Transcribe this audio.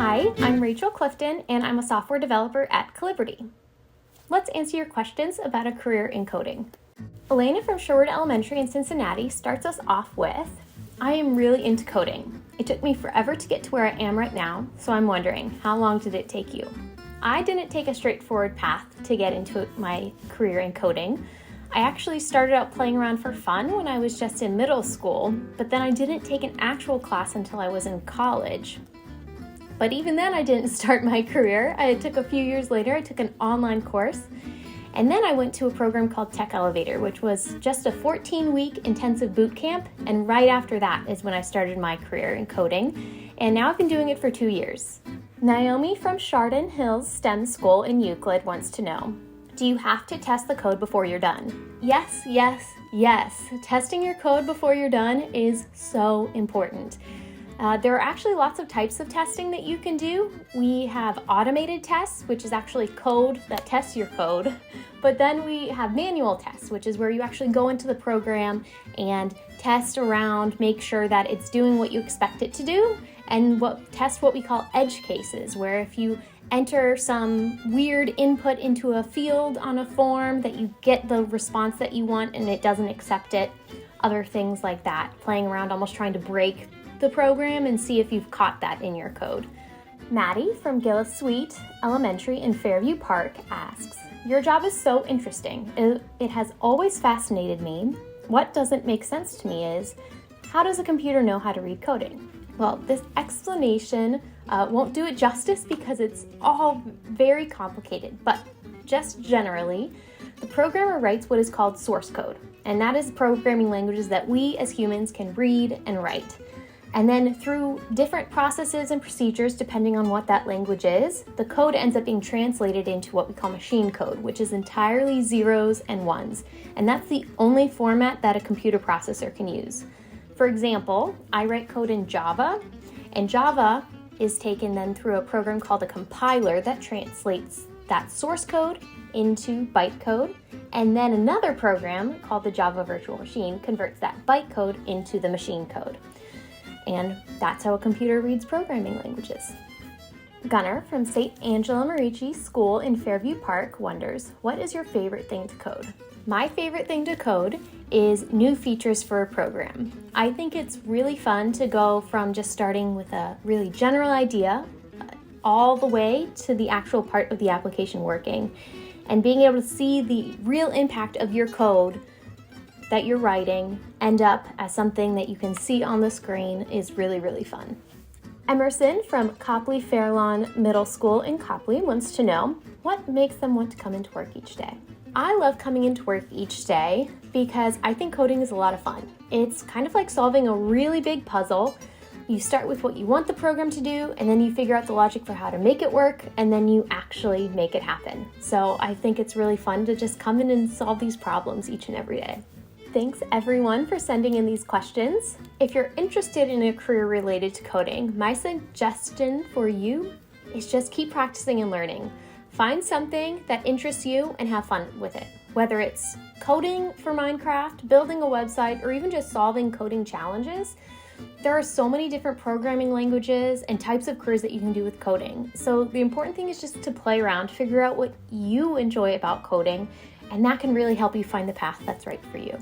Hi, I'm Rachel Clifton, and I'm a software developer at Caliberty. Let's answer your questions about a career in coding. Elena from Sherwood Elementary in Cincinnati starts us off with, I am really into coding. It took me forever to get to where I am right now, so I'm wondering, how long did it take you? I didn't take a straightforward path to get into my career in coding. I actually started out playing around for fun when I was just in middle school, but then I didn't take an actual class until I was in college. But even then I didn't start my career. It took a few years later, I took an online course, and then I went to a program called Tech Elevator, which was just a 14-week intensive boot camp, and right after that is when I started my career in coding, and now I've been doing it for 2 years. Naomi from Chardon Hills STEM School in Euclid wants to know, do you have to test the code before you're done? Yes, yes, yes. Testing your code before you're done is so important. There are actually lots of types of testing that you can do. We have automated tests, which is actually code that tests your code. But then we have manual tests, which is where you actually go into the program and test around, make sure that it's doing what you expect it to do, and test what we call edge cases, where if you enter some weird input into a field on a form that you get the response that you want and it doesn't accept it, other things like that, playing around almost trying to break the program and see if you've caught that in your code. Maddie from Gillis Sweet Elementary in Fairview Park asks, your job is so interesting. It has always fascinated me. What doesn't make sense to me is, how does a computer know how to read coding? Well, this explanation won't do it justice because it's all very complicated, but just generally, the programmer writes what is called source code, and that is programming languages that we as humans can read and write. And then through different processes and procedures, depending on what that language is, the code ends up being translated into what we call machine code, which is entirely zeros and ones. And that's the only format that a computer processor can use. For example, I write code in Java, and Java is taken then through a program called a compiler that translates that source code into bytecode, and then another program called the Java Virtual Machine converts that bytecode into the machine code. And that's how a computer reads programming languages. Gunnar from St. Angela Merici School in Fairview Park wonders, what is your favorite thing to code? My favorite thing to code is new features for a program. I think it's really fun to go from just starting with a really general idea all the way to the actual part of the application working, and being able to see the real impact of your code that you're writing end up as something that you can see on the screen is really, really fun. Emerson from Copley Fairlawn Middle School in Copley wants to know, what makes them want to come into work each day? I love coming into work each day because I think coding is a lot of fun. It's kind of like solving a really big puzzle. You start with what you want the program to do, and then you figure out the logic for how to make it work, and then you actually make it happen. So I think it's really fun to just come in and solve these problems each and every day. Thanks everyone for sending in these questions. If you're interested in a career related to coding, my suggestion for you is just keep practicing and learning. Find something that interests you and have fun with it. Whether it's coding for Minecraft, building a website, or even just solving coding challenges, there are so many different programming languages and types of careers that you can do with coding. So the important thing is just to play around, figure out what you enjoy about coding, and that can really help you find the path that's right for you.